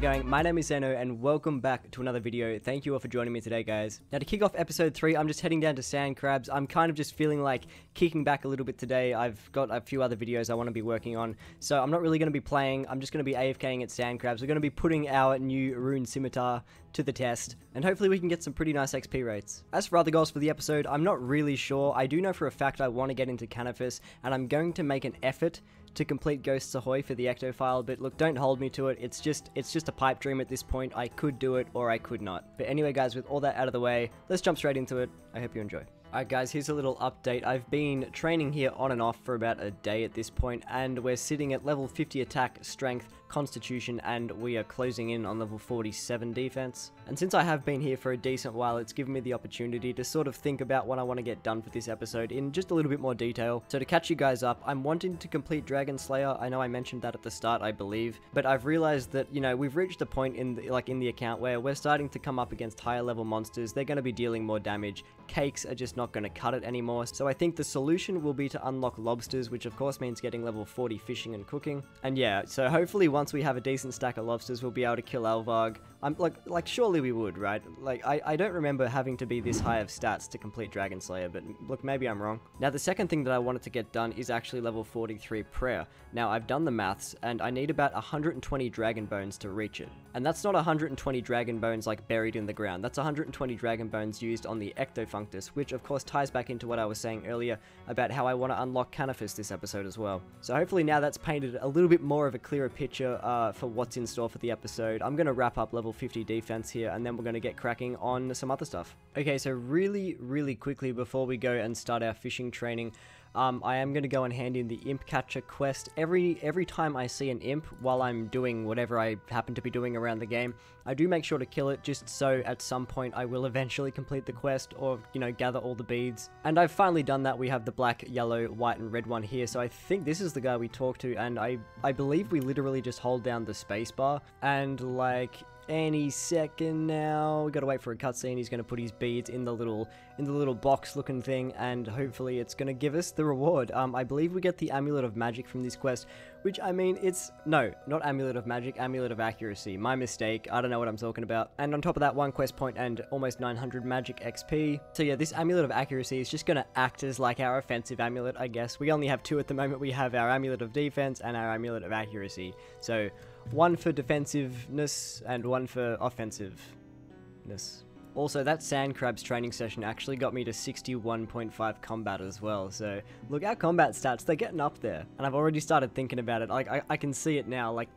it going? My name is Zeno and welcome back to another video. Thank you all for joining me today, guys. Now to kick off episode 3, I'm just heading down to sand crabs. I'm kind of just feeling like kicking back a little bit today. I've got a few other videos I want to be working on, so I'm not really going to be playing. I'm just going to be AFKing at sand crabs. We're going to be putting our new rune scimitar to the test, and hopefully we can get some pretty nice XP rates. As for other goals for the episode, I'm not really sure. I do know for a fact I want to get into Cannabis, and I'm going to make an effort to complete Ghosts Ahoy for the Ectophial, but look, don't hold me to it. It's just a pipe dream at this point. I could do it or I could not. But anyway, guys, with all that out of the way, let's jump straight into it. I hope you enjoy. Alright guys, here's a little update. I've been training here on and off for about a day at this point, and we're sitting at level 50 attack, strength, constitution, and we are closing in on level 47 defense. And since I have been here for a decent while, it's given me the opportunity to sort of think about what I want to get done for this episode in just a little bit more detail. So to catch you guys up, I'm wanting to complete Dragon Slayer. I know I mentioned that at the start, I believe, but I've realized that, you know, we've reached a point in the account where we're starting to come up against higher level monsters. They're going to be dealing more damage. Cakes are just not going to cut it anymore. So I think the solution will be to unlock lobsters, which of course means getting level 40 fishing and cooking. And yeah, so hopefully once we have a decent stack of lobsters, we'll be able to kill Elvarg. I'm like surely we would, right? Like I don't remember having to be this high of stats to complete Dragon Slayer, but look, maybe I'm wrong. Now the second thing that I wanted to get done is actually level 43 prayer. Now I've done the maths and I need about 120 dragon bones to reach it. And that's not 120 dragon bones like buried in the ground. That's 120 dragon bones used on the Ectophial, which of course ties back into what I was saying earlier about how I want to unlock Cannabis this episode as well. So hopefully now that's painted a little bit more of a clearer picture for what's in store for the episode. I'm going to wrap up level 50 defense here, and then we're going to get cracking on some other stuff. Okay, so really quickly before we go and start our fishing training, I am going to go and hand in the Imp Catcher Quest. Every time I see an imp while I'm doing whatever I happen to be doing around the game, I do make sure to kill it, just so at some point I will eventually complete the quest or, you know, gather all the beads. And I've finally done that. We have the black, yellow, white, and red one here, so I think this is the guy we talk to, and I believe we literally just hold down the spacebar, and like any second now, we gotta wait for a cutscene. He's gonna put his beads in the little box looking thing, and hopefully it's gonna give us the reward. I believe we get the Amulet of Magic from this quest, which, I mean, it's no, not Amulet of Magic, Amulet of Accuracy. My mistake. I don't know what I'm talking about. And on top of that, 1 quest point and almost 900 magic XP. So yeah, this Amulet of Accuracy is just gonna act as like our offensive amulet, I guess. We only have 2 at the moment. We have our Amulet of Defense and our Amulet of Accuracy. So 1 for defensiveness and 1 for offensiveness. Also, that sand crabs training session actually got me to 61.5 combat as well, so look, our combat stats, they're getting up there, and I've already started thinking about it. Like I can see it now, like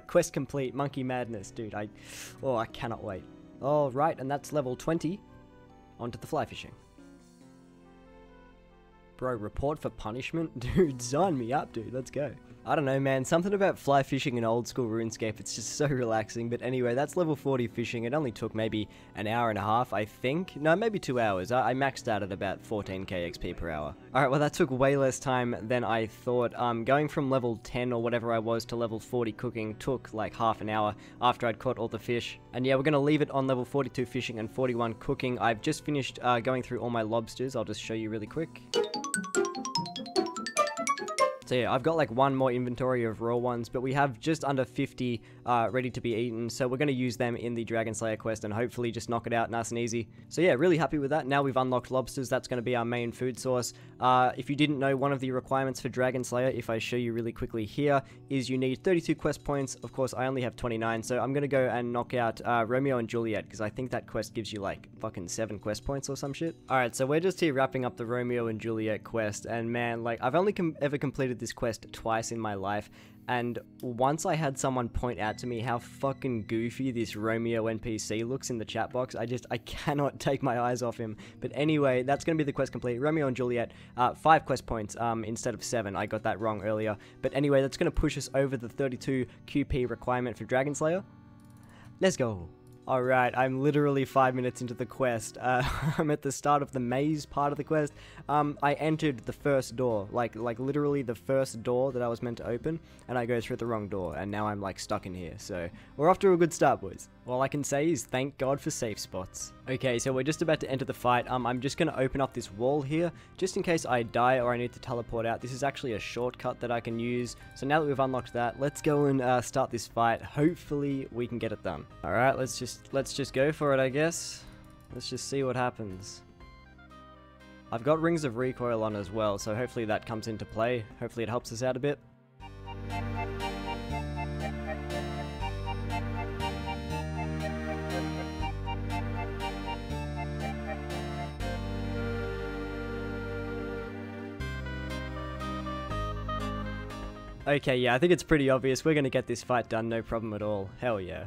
quest complete, monkey madness, dude. I cannot wait. All right, and that's level 20. Onto the fly fishing. Bro, report for punishment? Dude, sign me up, dude. Let's go. I don't know, man. Something about fly fishing in old school RuneScape, it's just so relaxing. But anyway, that's level 40 fishing. It only took maybe an hour and a half, I think. No, maybe 2 hours. I maxed out at about 14k XP per hour. Alright, well, that took way less time than I thought. Going from level 10 or whatever I was to level 40 cooking took like half an hour after I'd caught all the fish. And yeah, we're going to leave it on level 42 fishing and 41 cooking. I've just finished going through all my lobsters. I'll just show you really quick. So yeah, I've got like 1 more inventory of raw ones, but we have just under 50 ready to be eaten, so we're going to use them in the Dragon Slayer quest and hopefully just knock it out nice and easy. So yeah, really happy with that. Now we've unlocked lobsters, that's going to be our main food source. If you didn't know, one of the requirements for Dragon Slayer, if I show you really quickly here, is you need 32 quest points. Of course, I only have 29, so I'm going to go and knock out Romeo and Juliet, because I think that quest gives you like fucking 7 quest points or some shit. Alright, so we're just here wrapping up the Romeo and Juliet quest, and man, like, I've only ever completed this quest twice in my life, and once I had someone point out to me how fucking goofy this Romeo NPC looks in the chat box, I cannot take my eyes off him. But anyway, that's going to be the quest complete. Romeo and Juliet, 5 quest points instead of 7. I got that wrong earlier. But anyway, that's going to push us over the 32 QP requirement for Dragon Slayer. Let's go. Alright, I'm literally 5 minutes into the quest. I'm at the start of the maze part of the quest. I entered the first door, like literally the first door that I was meant to open, and I go through the wrong door, and now I'm like stuck in here. So we're off to a good start, boys. All I can say is thank God for safe spots. Okay, so we're just about to enter the fight. I'm just gonna open up this wall here, just in case I die or I need to teleport out. This is actually a shortcut that I can use. So now that we've unlocked that, let's go and start this fight. Hopefully we can get it done. All right, let's just go for it, I guess. Let's just see what happens. I've got rings of recoil on as well, so hopefully that comes into play. Hopefully it helps us out a bit. Okay, yeah, I think it's pretty obvious. We're gonna get this fight done, no problem at all. Hell yeah.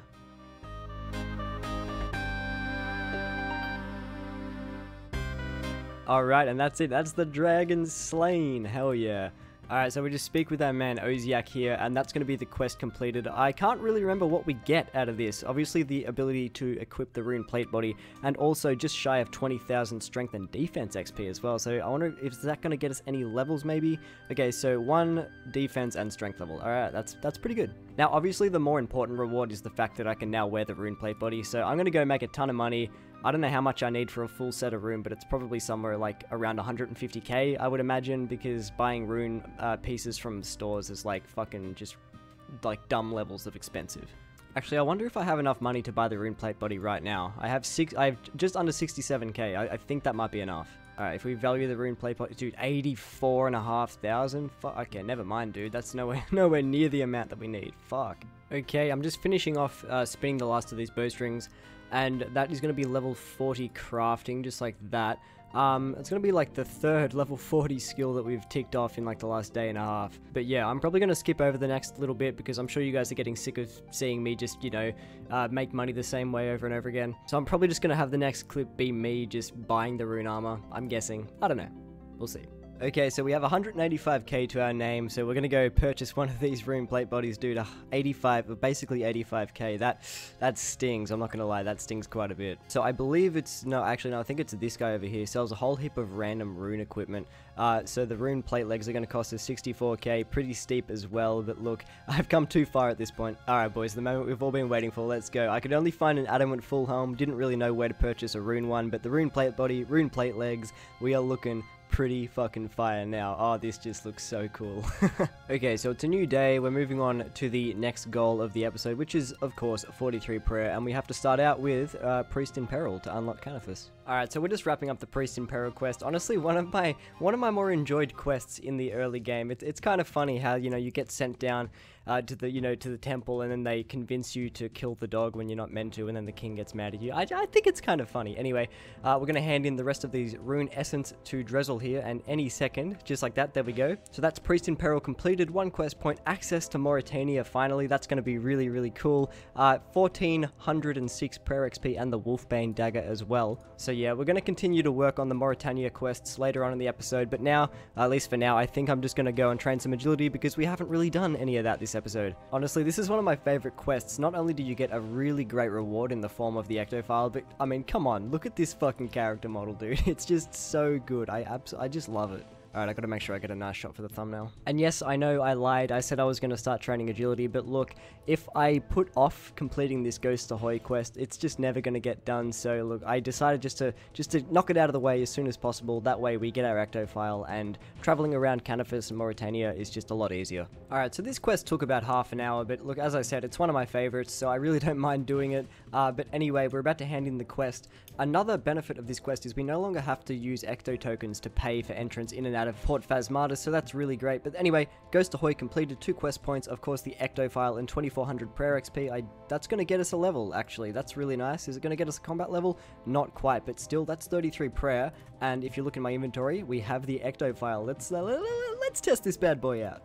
Alright, and that's it. That's the dragon slain. Hell yeah. Alright, so we just speak with our man Oziak here, and that's going to be the quest completed. I can't really remember what we get out of this. Obviously the ability to equip the rune plate body, and also just shy of 20,000 strength and defense XP as well. So I wonder if is that going to get us any levels maybe? Okay, so 1 defense and strength level. Alright, that's pretty good. Now obviously the more important reward is the fact that I can now wear the rune plate body, so I'm going to go make a ton of money. I don't know how much I need for a full set of rune, but it's probably somewhere like around 150k, I would imagine, because buying rune pieces from stores is like fucking just like dumb levels of expensive. Actually, I wonder if I have enough money to buy the rune plate body right now. I have just under 67k. I think that might be enough. Alright, if we value the rune plate body, dude, 84,500. Okay, never mind, dude. That's nowhere near the amount that we need. Fuck. Okay, I'm just finishing off spinning the last of these bowstrings. And that is going to be level 40 crafting, just like that. It's going to be like the 3rd level 40 skill that we've ticked off in like the last day and a half. But yeah, I'm probably going to skip over the next little bit because I'm sure you guys are getting sick of seeing me just, you know, make money the same way over and over again. So I'm probably just going to have the next clip be me just buying the rune armor, I'm guessing. I don't know. We'll see. Okay, so we have 185k to our name, so we're gonna go purchase one of these rune plate bodies, dude. 85, basically 85k. That stings. I'm not gonna lie, that stings quite a bit. So I believe it's I think it's this guy over here. Sells a whole heap of random rune equipment. So the rune plate legs are gonna cost us 64k, pretty steep as well. But look, I've come too far at this point. All right, boys, the moment we've all been waiting for. Let's go. I could only find an adamant full helm. Didn't really know where to purchase a rune one, but the rune plate body, rune plate legs, we are looking pretty fucking fire now. Oh, this just looks so cool. Okay, so it's a new day. We're moving on to the next goal of the episode, which is, of course, 43 prayer, and we have to start out with Priest in Peril to unlock Canifus. Alright, so we're just wrapping up the Priest in Peril quest. Honestly, one of my more enjoyed quests in the early game. It's kind of funny how, you know, you get sent down to the temple, and then they convince you to kill the dog when you're not meant to, and then the king gets mad at you. I think it's kind of funny. Anyway, we're going to hand in the rest of these rune essence to Drizzle here, and any second, just like that, there we go. So that's Priest in Peril completed, 1 quest point, access to Mauritania finally. That's going to be really, really cool. 1406 prayer XP and the Wolfbane dagger as well. So yeah, we're going to continue to work on the Mauritania quests later on in the episode, but now, at least for now, I think I'm just going to go and train some agility because we haven't really done any of that this episode. Honestly, this is one of my favorite quests. Not only do you get a really great reward in the form of the Ectophial, but I mean, come on, look at this fucking character model, dude. It's just so good. I just love it. Alright, I gotta make sure I get a nice shot for the thumbnail. And yes, I know I lied. I said I was gonna start training agility, but look, if I put off completing this Ghost Ahoy quest, it's just never gonna get done. So look, I decided just to knock it out of the way as soon as possible. That way we get our Ectophial, and traveling around Canifus and Mauritania is just a lot easier. Alright, so this quest took about half an hour, but look, as I said, it's one of my favorites, so I really don't mind doing it. But anyway, we're about to hand in the quest. Another benefit of this quest is we no longer have to use Ecto tokens to pay for entrance in and out of Port Phasmata, so that's really great. But anyway, Ghost Ahoy completed 2 quest points, of course the Ectophial and 2400 prayer XP. That's going to get us a level, actually. That's really nice. Is it going to get us a combat level? Not quite, but still, that's 33 prayer. And if you look in my inventory, we have the Ectophial. Let's test this bad boy out.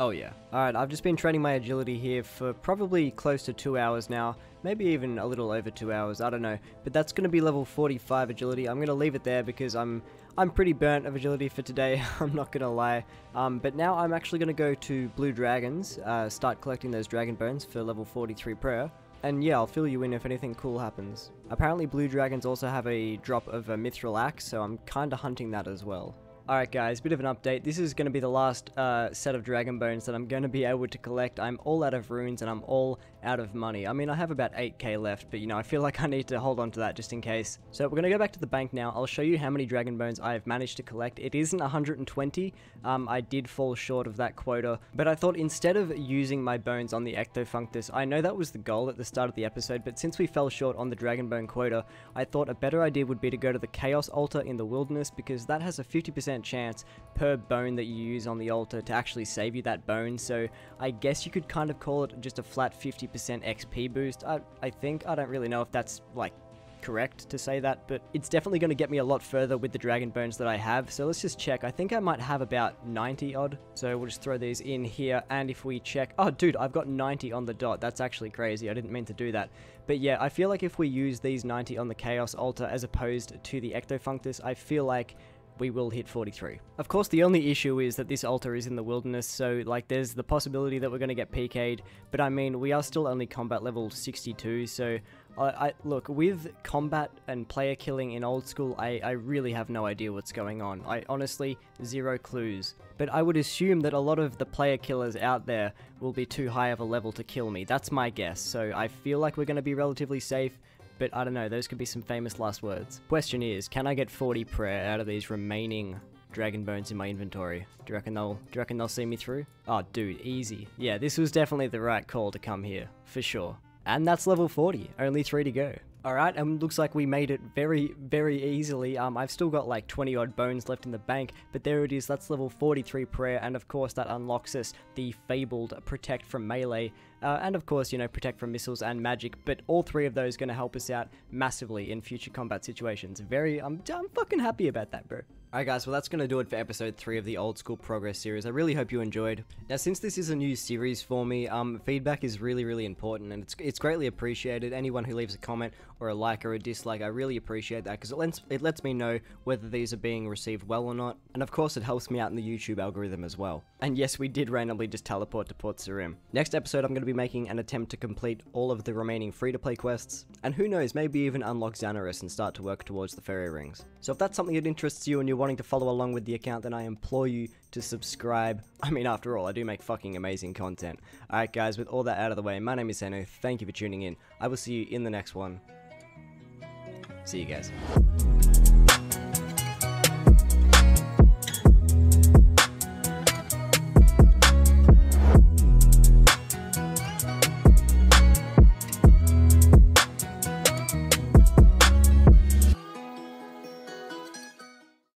Oh yeah. Alright, I've just been training my agility here for probably close to 2 hours now. Maybe even a little over 2 hours, I don't know. But that's going to be level 45 agility. I'm going to leave it there because I'm I'm pretty burnt of agility for today, I'm not gonna lie. But now I'm actually gonna go to Blue Dragons, start collecting those dragon bones for level 43 prayer. And yeah, I'll fill you in if anything cool happens. Apparently Blue Dragons also have a drop of a Mithril Axe, so I'm kinda hunting that as well. Alright guys, bit of an update. This is going to be the last set of dragon bones that I'm going to be able to collect. I'm all out of runes and I'm all out of money. I mean, I have about 8k left, but you know, I feel like I need to hold on to that just in case. So we're going to go back to the bank now. I'll show you how many dragon bones I've managed to collect. It isn't 120. I did fall short of that quota, but I thought instead of using my bones on the Ectophial, I know that was the goal at the start of the episode, but since we fell short on the dragon bone quota, I thought a better idea would be to go to the Chaos Altar in the wilderness, because that has a 50% chance per bone that you use on the altar to actually save you that bone. So I guess you could kind of call it just a flat 50% XP boost. I think. I don't really know if that's like correct to say that, but it's definitely going to get me a lot further with the dragon bones that I have. So let's just check. I think I might have about 90 odd, so we'll just throw these in here. And if we check, oh dude, I've got 90 on the dot. That's actually crazy. I didn't mean to do that, but yeah, I feel like if we use these 90 on the Chaos Altar as opposed to the Ectophial, I feel like we will hit 43. Of course, the only issue is that this altar is in the wilderness, so like there's the possibility that we're going to get PK'd, but I mean, we are still only combat level 62, so look, with combat and player killing in old school, I really have no idea what's going on. I honestly, zero clues. But I would assume that a lot of the player killers out there will be too high of a level to kill me. That's my guess, so I feel like we're going to be relatively safe. But I don't know, those could be some famous last words. Question is, can I get 40 prayer out of these remaining dragon bones in my inventory? Do you reckon they'll see me through? Oh dude, easy. Yeah, this was definitely the right call to come here, for sure. And that's level 40, only 3 to go. Alright, and looks like we made it very, very easily. I've still got like 20 odd bones left in the bank, but there it is, that's level 43 prayer, and of course that unlocks us the fabled protect from melee, and of course, you know, protect from missiles and magic, but all 3 of those going to help us out massively in future combat situations. I'm fucking happy about that, bro. Alright guys, well that's going to do it for episode 3 of the Old School Progress series. I really hope you enjoyed. Now since this is a new series for me, feedback is really, really important, and it's greatly appreciated. Anyone who leaves a comment or a like or a dislike, I really appreciate that, because it lets me know whether these are being received well or not, and of course it helps me out in the YouTube algorithm as well. And yes, we did randomly just teleport to Port Sarim. Next episode I'm going to be making an attempt to complete all of the remaining free-to-play quests, and who knows, maybe even unlock Xanaris and start to work towards the fairy rings. So if that's something that interests you and you're wanting to follow along with the account, then I implore you to subscribe. I mean, after all, I do make fucking amazing content. Alright guys, with all that out of the way, my name is Seno, thank you for tuning in. I will see you in the next one. See you guys.